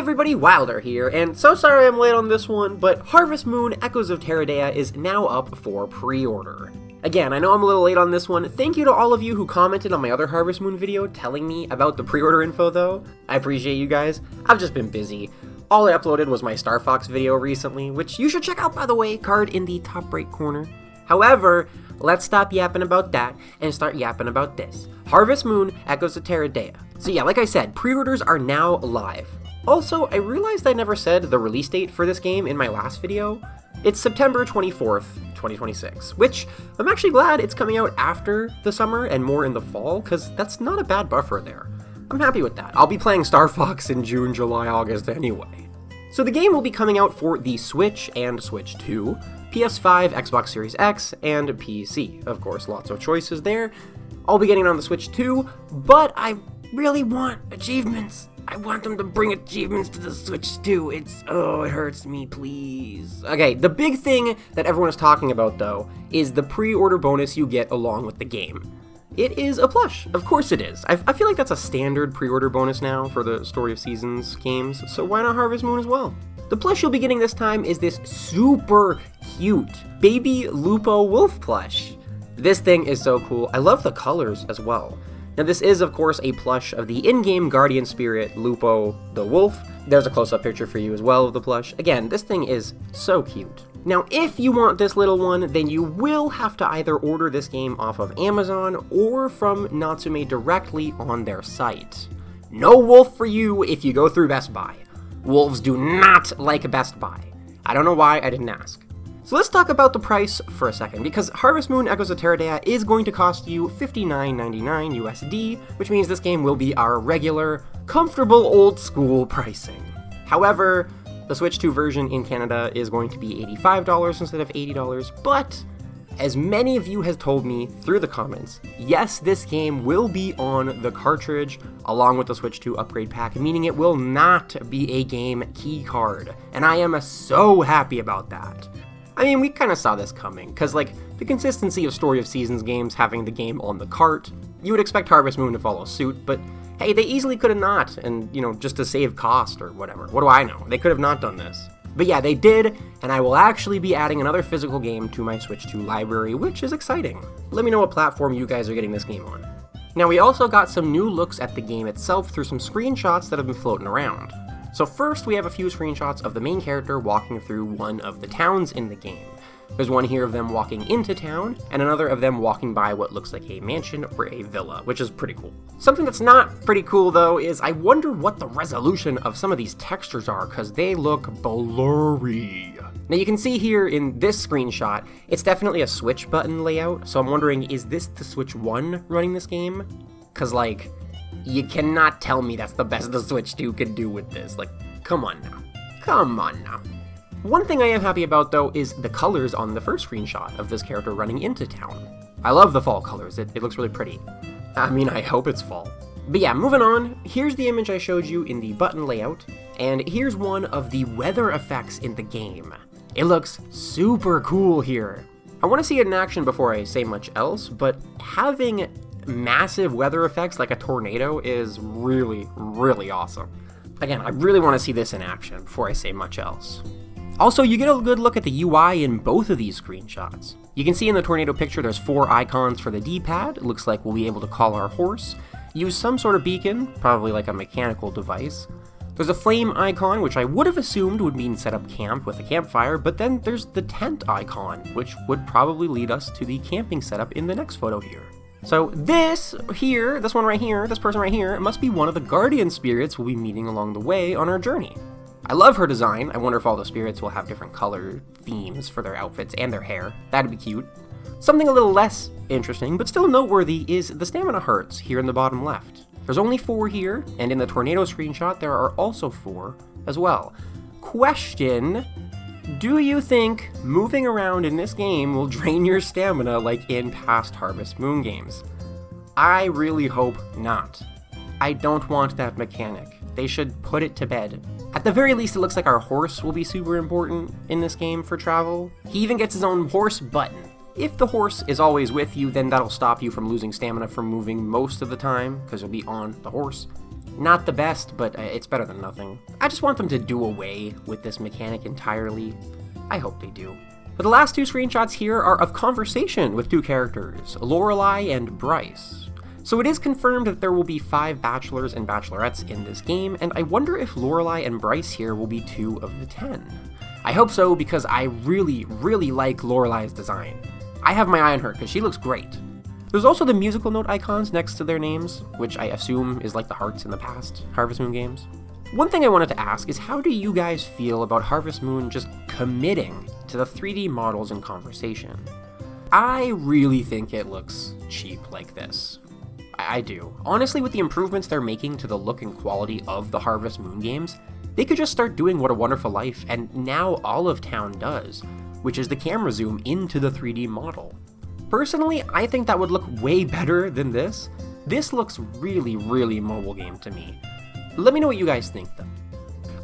everybody, Wilder here, and so sorry I'm late on this one, but Harvest Moon Echoes of Teradea is now up for pre-order. Again, I know I'm a little late on this one. Thank you to all of you who commented on my other Harvest Moon video telling me about the pre-order info though. I appreciate you guys. I've just been busy. All I uploaded was my Star Fox video recently, which you should check out by the way, card in the top right corner. However, let's stop yapping about that and start yapping about this. Harvest Moon Echoes of Teradea. So yeah, like I said, pre-orders are now live. Also, I realized I never said the release date for this game in my last video. It's September 24th, 2026, which I'm actually glad it's coming out after the summer and more in the fall, because that's not a bad buffer there. I'm happy with that. I'll be playing Star Fox in June, July, August anyway. So the game will be coming out for the Switch and Switch 2, PS5, Xbox Series X, and PC. Of course, lots of choices there. I'll be getting it on the Switch too, but I really want achievements. I want them to bring achievements to the Switch too. It hurts me, please. Okay, the big thing that everyone is talking about though is the pre-order bonus you get along with the game. It is a plush. Of course it is. I feel like that's a standard pre-order bonus now for the Story of Seasons games, so why not Harvest Moon as well? The plush you'll be getting this time is this super cute baby Lupo wolf plush. This thing is so cool. I love the colors as well. Now this is of course a plush of the in-game guardian spirit Lupo the wolf. There's a close-up picture for you as well of the plush. Again, this thing is so cute. Now if you want this little one, then you will have to either order this game off of Amazon or from Natsume directly on their site. No wolf for you if you go through Best Buy. Wolves do not like Best Buy. I don't know why, I didn't ask. So let's talk about the price for a second, because Harvest Moon Echoes of Teradea is going to cost you $59.99 USD, which means this game will be our regular, comfortable old school pricing. However, the Switch 2 version in Canada is going to be $85 instead of $80, but as many of you have told me through the comments, yes, this game will be on the cartridge along with the Switch 2 upgrade pack, meaning it will not be a game key card, and I am so happy about that. I mean, we kind of saw this coming, because like, the consistency of Story of Seasons games having the game on the cart, you would expect Harvest Moon to follow suit, but hey, they easily could have not, and just to save cost or whatever. What do I know? They could have not done this. But yeah, they did, and I will actually be adding another physical game to my Switch 2 library, which is exciting. Let me know what platform you guys are getting this game on. Now, we also got some new looks at the game itself through some screenshots that have been floating around. So first, we have a few screenshots of the main character walking through one of the towns in the game. There's one here of them walking into town, and another of them walking by what looks like a mansion or a villa, which is pretty cool. Something that's not pretty cool, though, is I wonder what the resolution of some of these textures are, because they look blurry. Now, you can see here in this screenshot, it's definitely a Switch button layout, so I'm wondering, is this the Switch 1 running this game? Because, like, you cannot tell me that's the best the Switch 2 can do with this. Like, come on now. Come on now. One thing I am happy about, though, is the colors on the first screenshot of this character running into town. I love the fall colors. It looks really pretty. I mean, I hope it's fall. But yeah, moving on, here's the image I showed you in the button layout, and here's one of the weather effects in the game. It looks super cool here. I want to see it in action before I say much else, but having massive weather effects like a tornado is really, really awesome. Again, I really want to see this in action before I say much else. Also, you get a good look at the UI in both of these screenshots. You can see in the tornado picture there's 4 icons for the D-pad. It looks like we'll be able to call our horse, use some sort of beacon, probably like a mechanical device. There's a flame icon, which I would have assumed would mean set up camp with a campfire, but then there's the tent icon, which would probably lead us to the camping setup in the next photo here. So this here, this one right here, this person right here, must be one of the guardian spirits we'll be meeting along the way on our journey. I love her design. I wonder if all the spirits will have different color themes for their outfits and their hair. That'd be cute. Something a little less interesting, but still noteworthy, is the stamina hearts here in the bottom left. There's only 4 here, and in the tornado screenshot there are also 4 as well. Question: do you think moving around in this game will drain your stamina like in past Harvest Moon games? I really hope not. I don't want that mechanic. They should put it to bed. At the very least, it looks like our horse will be super important in this game for travel. He even gets his own horse button. If the horse is always with you, then that'll stop you from losing stamina from moving most of the time, because you'll be on the horse. Not the best, but it's better than nothing. I just want them to do away with this mechanic entirely. I hope they do. But the last two screenshots here are of conversation with two characters, Lorelei and Bryce. So it is confirmed that there will be 5 bachelors and bachelorettes in this game, and I wonder if Lorelei and Bryce here will be 2 of the 10. I hope so, because I really, really like Lorelei's design. I have my eye on her, because she looks great. There's also the musical note icons next to their names, which I assume is like the hearts in the past Harvest Moon games. One thing I wanted to ask is, how do you guys feel about Harvest Moon just committing to the 3D models in conversation? I really think it looks cheap like this. I do. Honestly, with the improvements they're making to the look and quality of the Harvest Moon games, they could just start doing What a Wonderful Life, and now Olive Town does, which is the camera zoom into the 3D model. Personally, I think that would look way better than this. This looks really, really mobile game to me. Let me know what you guys think though.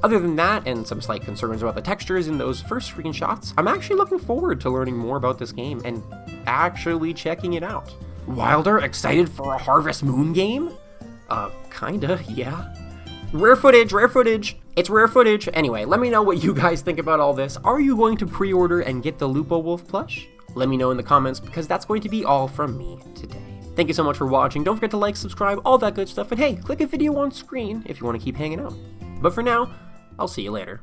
Other than that, and some slight concerns about the textures in those first screenshots, I'm actually looking forward to learning more about this game and actually checking it out. Wilder, excited for a Harvest Moon game? Kinda, yeah. Rare footage, rare footage! It's rare footage! Anyway, let me know what you guys think about all this. Are you going to pre-order and get the Lupo Wolf plush? Let me know in the comments, because that's going to be all from me today. Thank you so much for watching. Don't forget to like, subscribe, all that good stuff, and hey, click a video on screen if you want to keep hanging out. But for now, I'll see you later.